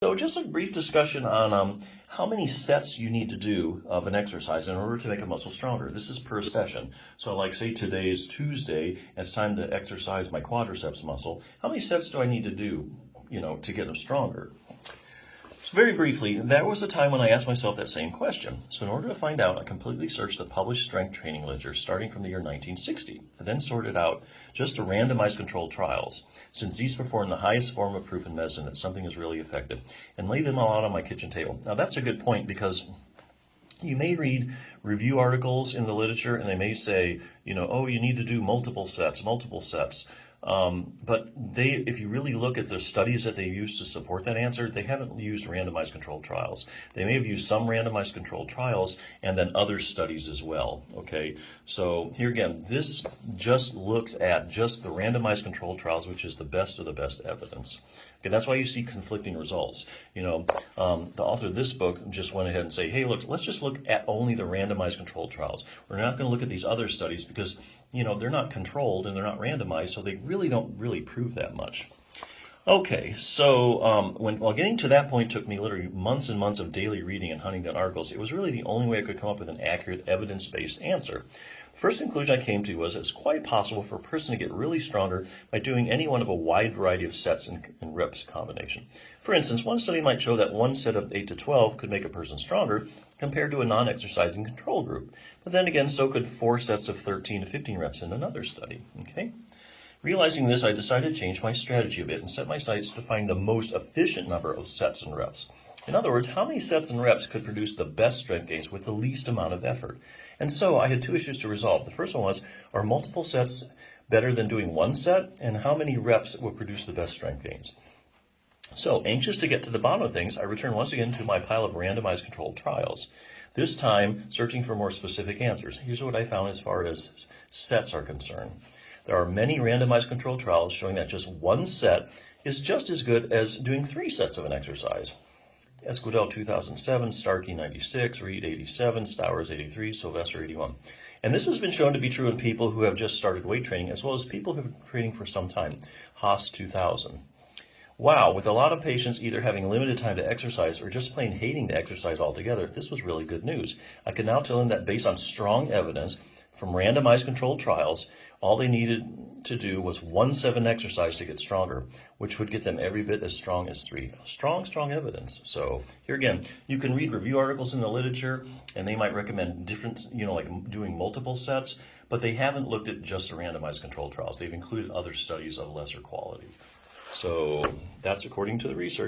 So just a brief discussion on how many sets you need to do of an exercise in order to make a muscle stronger. This is per session. So like say today is Tuesday, and it's time to exercise my quadriceps muscle. How many sets do I need to do, to get them stronger? So very briefly, that was the time when I asked myself that same question. So in order to find out, I completely searched the published strength training literature starting from the year 1960. I then sorted out just the randomized controlled trials, since these perform the highest form of proof in medicine that something is really effective, and laid them all out on my kitchen table. Now that's a good point because you may read review articles in the literature and they may say, oh, you need to do multiple sets. But if you really look at the studies that they use to support that answer, they haven't used randomized controlled trials. They may have used some randomized controlled trials and then other studies as well, okay? So here again, this just looked at just the randomized controlled trials, which is the best of the best evidence. Okay, that's why you see conflicting results. The author of this book just went ahead and say, hey, look, let's just look at only the randomized controlled trials. We're not going to look at these other studies because they're not controlled and they're not randomized, so they really don't prove that much. Okay, so while getting to that point took me literally months and months of daily reading and hunting down articles, it was really the only way I could come up with an accurate evidence-based answer. The first conclusion I came to was it's quite possible for a person to get really stronger by doing any one of a wide variety of sets and reps combination. For instance, one study might show that one set of 8 to 12 could make a person stronger compared to a non-exercising control group. But then again, so could 4 sets of 13 to 15 reps in another study. Okay? Realizing this, I decided to change my strategy a bit and set my sights to find the most efficient number of sets and reps. In other words, how many sets and reps could produce the best strength gains with the least amount of effort? And so I had 2 issues to resolve. The first one was, are multiple sets better than doing one set? And how many reps will produce the best strength gains? So, anxious to get to the bottom of things, I returned once again to my pile of randomized controlled trials. This time, searching for more specific answers. Here's what I found as far as sets are concerned. There are many randomized controlled trials showing that just one set is just as good as doing 3 sets of an exercise. Esquidel 2007, Starkey 96, Reed 87, Stowers 83, Sylvester 81. And this has been shown to be true in people who have just started weight training as well as people who have been training for some time. Haas 2000. Wow, with a lot of patients either having limited time to exercise or just plain hating to exercise altogether, this was really good news. I can now tell them that based on strong evidence from randomized controlled trials, all they needed to do was 1 7 exercise to get stronger, which would get them every bit as strong as 3. Strong evidence. So here again, you can read review articles in the literature and they might recommend different, like doing multiple sets, but they haven't looked at just the randomized controlled trials. They've included other studies of lesser quality. So that's according to the research.